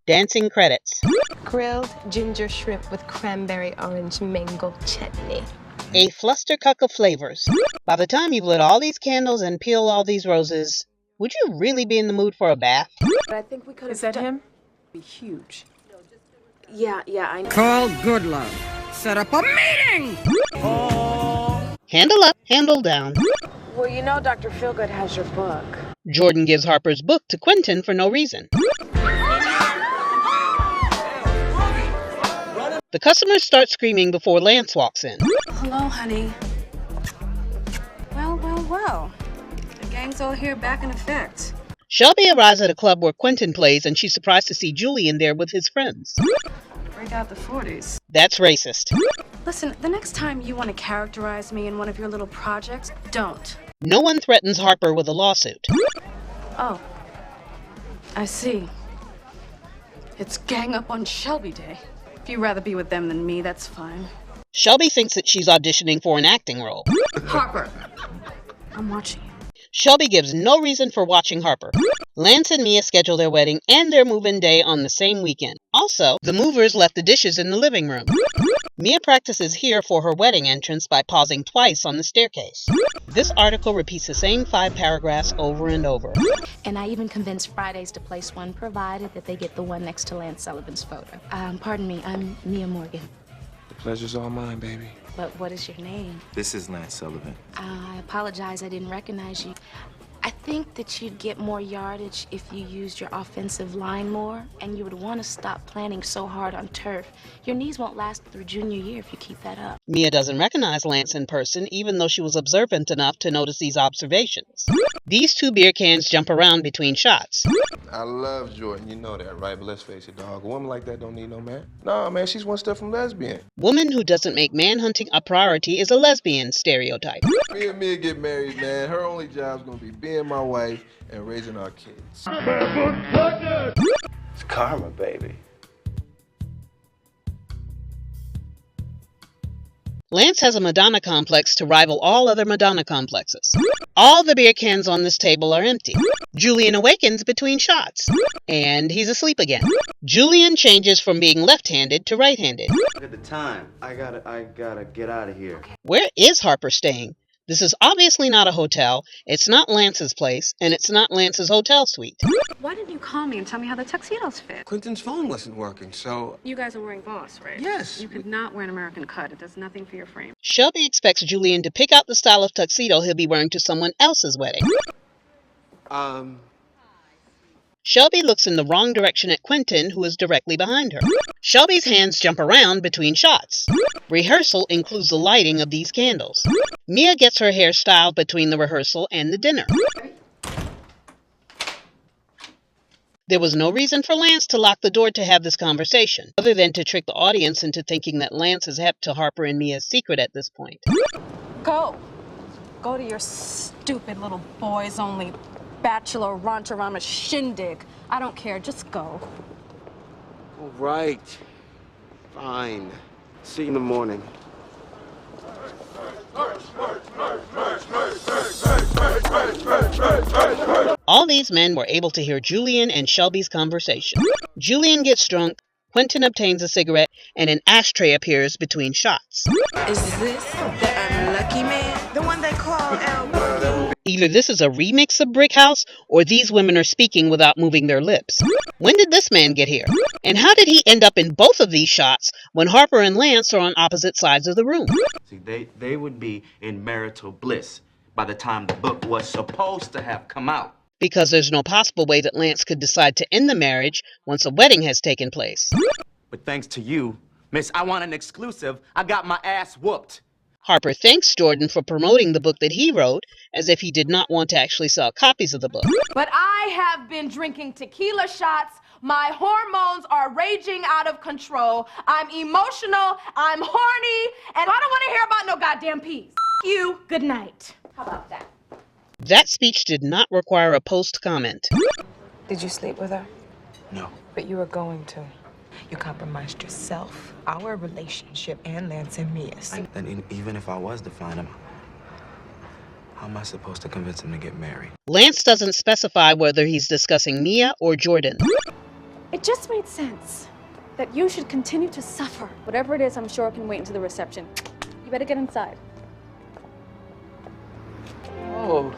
Dancing credits. Grilled ginger shrimp with cranberry orange mango chutney. A flustercuck of flavors. By the time you've lit all these candles and peeled all these roses, would you really be in the mood for a bath? I think we could have. Is that him? Be huge. Yeah, I know. Call Goodlove. Set up a meeting! Handle up, handle down. Well, you know Dr. Feelgood has your book. Jordan gives Harper's book to Quentin for no reason. The customers start screaming before Lance walks in. Hello, honey. Well. The gang's all here back in effect. Shelby arrives at a club where Quentin plays and she's surprised to see Julian there with his friends. Break out the 40s. That's racist. Listen, the next time you want to characterize me in one of your little projects, don't. No one threatens Harper with a lawsuit. Oh. I see. It's gang up on Shelby Day. If you'd rather be with them than me, that's fine. Shelby thinks that she's auditioning for an acting role. Harper, I'm watching you. Shelby gives no reason for watching Harper. Lance and Mia schedule their wedding and their move-in day on the same weekend. Also, the movers left the dishes in the living room. Mia practices here for her wedding entrance by pausing twice on the staircase. This article repeats the same 5 paragraphs over and over. And I even convinced Fridays to place one, provided that they get the one next to Lance Sullivan's photo. Pardon me, I'm Mia Morgan. The pleasure's all mine, baby. But what is your name? This is Lance Sullivan. I apologize, I didn't recognize you. I think that you'd get more yardage if you used your offensive line more, and you would want to stop planning so hard on turf. Your knees won't last through junior year if you keep that up. Mia doesn't recognize Lance in person, even though she was observant enough to notice these observations. These 2 beer cans jump around between shots. I love Jordan, you know that, right? But let's face it, dog. A woman like that don't need no man. Nah, man, she's one step from lesbian. Woman who doesn't make manhunting a priority is a lesbian stereotype. Me and Mia get married, man. Her only job's gonna be being my wife and raising our kids. It's karma, baby. Lance has a Madonna complex to rival all other Madonna complexes. All the beer cans on this table are empty. Julian awakens between shots. And he's asleep again. Julian changes from being left-handed to right-handed. Look at the time. I gotta get out of here. Where is Harper staying? This is obviously not a hotel, it's not Lance's place, and it's not Lance's hotel suite. Why didn't you call me and tell me how the tuxedos fit? Quentin's phone wasn't working, so... You guys are wearing Boss, right? Yes. You could not wear an American cut. It does nothing for your frame. Shelby expects Julian to pick out the style of tuxedo he'll be wearing to someone else's wedding. Shelby looks in the wrong direction at Quentin, who is directly behind her. Shelby's hands jump around between shots. Rehearsal includes the lighting of these candles. Mia gets her hair styled between the rehearsal and the dinner. There was no reason for Lance to lock the door to have this conversation, other than to trick the audience into thinking that Lance is hep to Harper and Mia's secret at this point. Go to your stupid little boys-only bachelor rancherama shindig. I don't care, just go. All right. Fine. See you in the morning. All these men were able to hear Julian and Shelby's conversation. Julian gets drunk, Quentin obtains a cigarette, and an ashtray appears between shots. Is this the unlucky man? The one they call El... Either this is a remix of Brick House, or these women are speaking without moving their lips. When did this man get here? And how did he end up in both of these shots when Harper and Lance are on opposite sides of the room? See, they would be in marital bliss by the time the book was supposed to have come out. Because there's no possible way that Lance could decide to end the marriage once a wedding has taken place. But thanks to you, Miss, I want an exclusive. I got my ass whooped. Harper thanks Jordan for promoting the book that he wrote, as if he did not want to actually sell copies of the book. But I have been drinking tequila shots. My hormones are raging out of control. I'm emotional, I'm horny, and I don't want to hear about no goddamn peace. You, good night. How about that? That speech did not require a post-comment. Did you sleep with her? No. But you were going to. You compromised yourself, our relationship, and Lance and Mia's. And even if I was to find him, How am I supposed to convince him to get married? Lance doesn't specify whether he's discussing Mia or Jordan. It just made sense that you should continue to suffer. Whatever it is, I'm sure it can wait until the reception. You better get inside. Oh,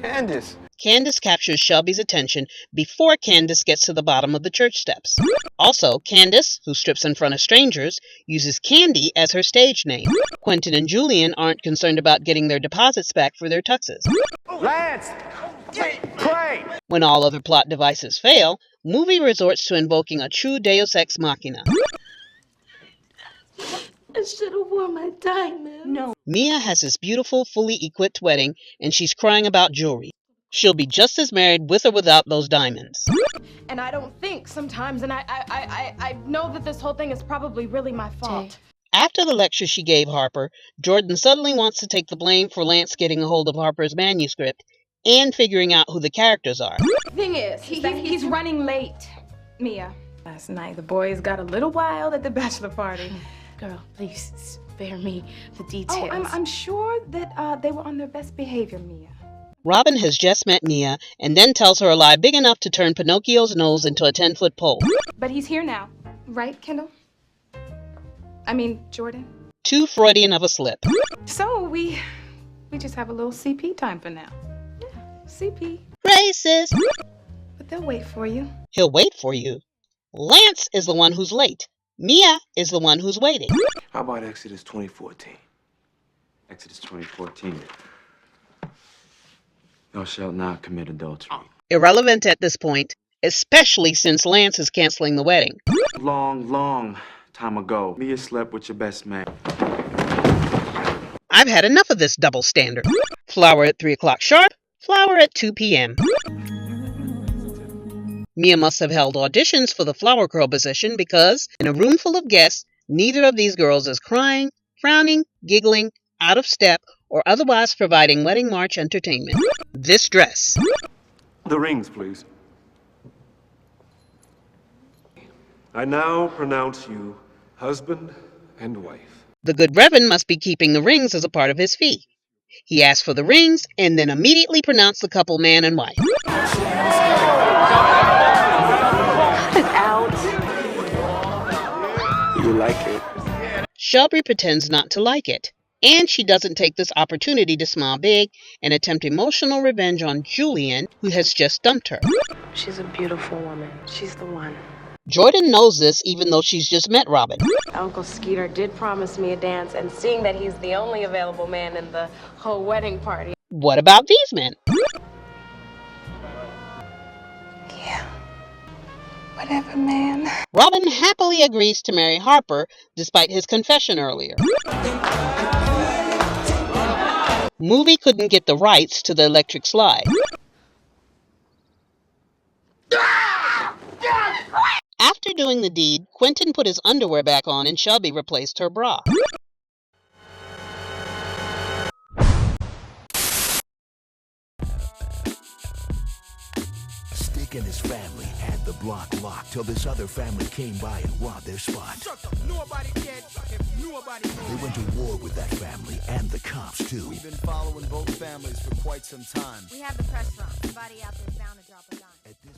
Candace. Candace captures Shelby's attention before Candace gets to the bottom of the church steps. Also, Candace, who strips in front of strangers, uses Candy as her stage name. Quentin and Julian aren't concerned about getting their deposits back for their tuxes. Lance! Pray! When all other plot devices fail, Movie resorts to invoking a true Deus Ex Machina. I should have worn my diamond. No. Mia has this beautiful, fully equipped wedding, and she's crying about jewelry. She'll be just as married with or without those diamonds. And I don't think sometimes, and I know that this whole thing is probably really my fault. After the lecture she gave Harper, Jordan suddenly wants to take the blame for Lance getting a hold of Harper's manuscript and figuring out who the characters are. Thing is, he's running late, Mia. Last night, the boys got a little wild at the bachelor party. Girl, please spare me the details. Oh, I'm sure that they were on their best behavior, Mia. Robin has just met Mia and then tells her a lie big enough to turn Pinocchio's nose into a 10-foot pole. But he's here now, right, Kendall? I mean, Jordan? Too Freudian of a slip. So we just have a little CP time for now. Yeah, CP. Racist! But they'll wait for you. He'll wait for you. Lance is the one who's late. Mia is the one who's waiting. How about Exodus 20:14? Exodus 20:14. Thou shalt not commit adultery. Irrelevant at this point, especially since Lance is canceling the wedding. Long time ago, Mia slept with your best man. I've had enough of this double standard. Flower at 3 o'clock sharp, flower at 2 p.m. Mia must have held auditions for the flower girl position because, in a room full of guests, neither of these girls is crying, frowning, giggling, out of step, or otherwise providing wedding march entertainment. This dress. The rings, please. I now pronounce you husband and wife. The good Reverend must be keeping the rings as a part of his fee. He asked for the rings and then immediately pronounced the couple man and wife. You like it? Shelby pretends not to like it, and she doesn't take this opportunity to smile big and attempt emotional revenge on Julian, who has just dumped her. She's a beautiful woman. She's the one. Jordan knows this even though she's just met Robin. Uncle Skeeter did promise me a dance, and seeing that he's the only available man in the whole wedding party. What about these men? Yeah. Whatever, man. Robin happily agrees to marry Harper despite his confession earlier. Movie couldn't get the rights to the electric slide. After doing the deed, Quentin put his underwear back on and Shelby replaced her bra. Stick and his family had the block locked till this other family came by and robbed their spot. Shut up. Nobody cared. Nobody cared. They went to war with that family and the cops too. We've been following both families for quite some time. We have the press run. Somebody out there is bound to drop a dime.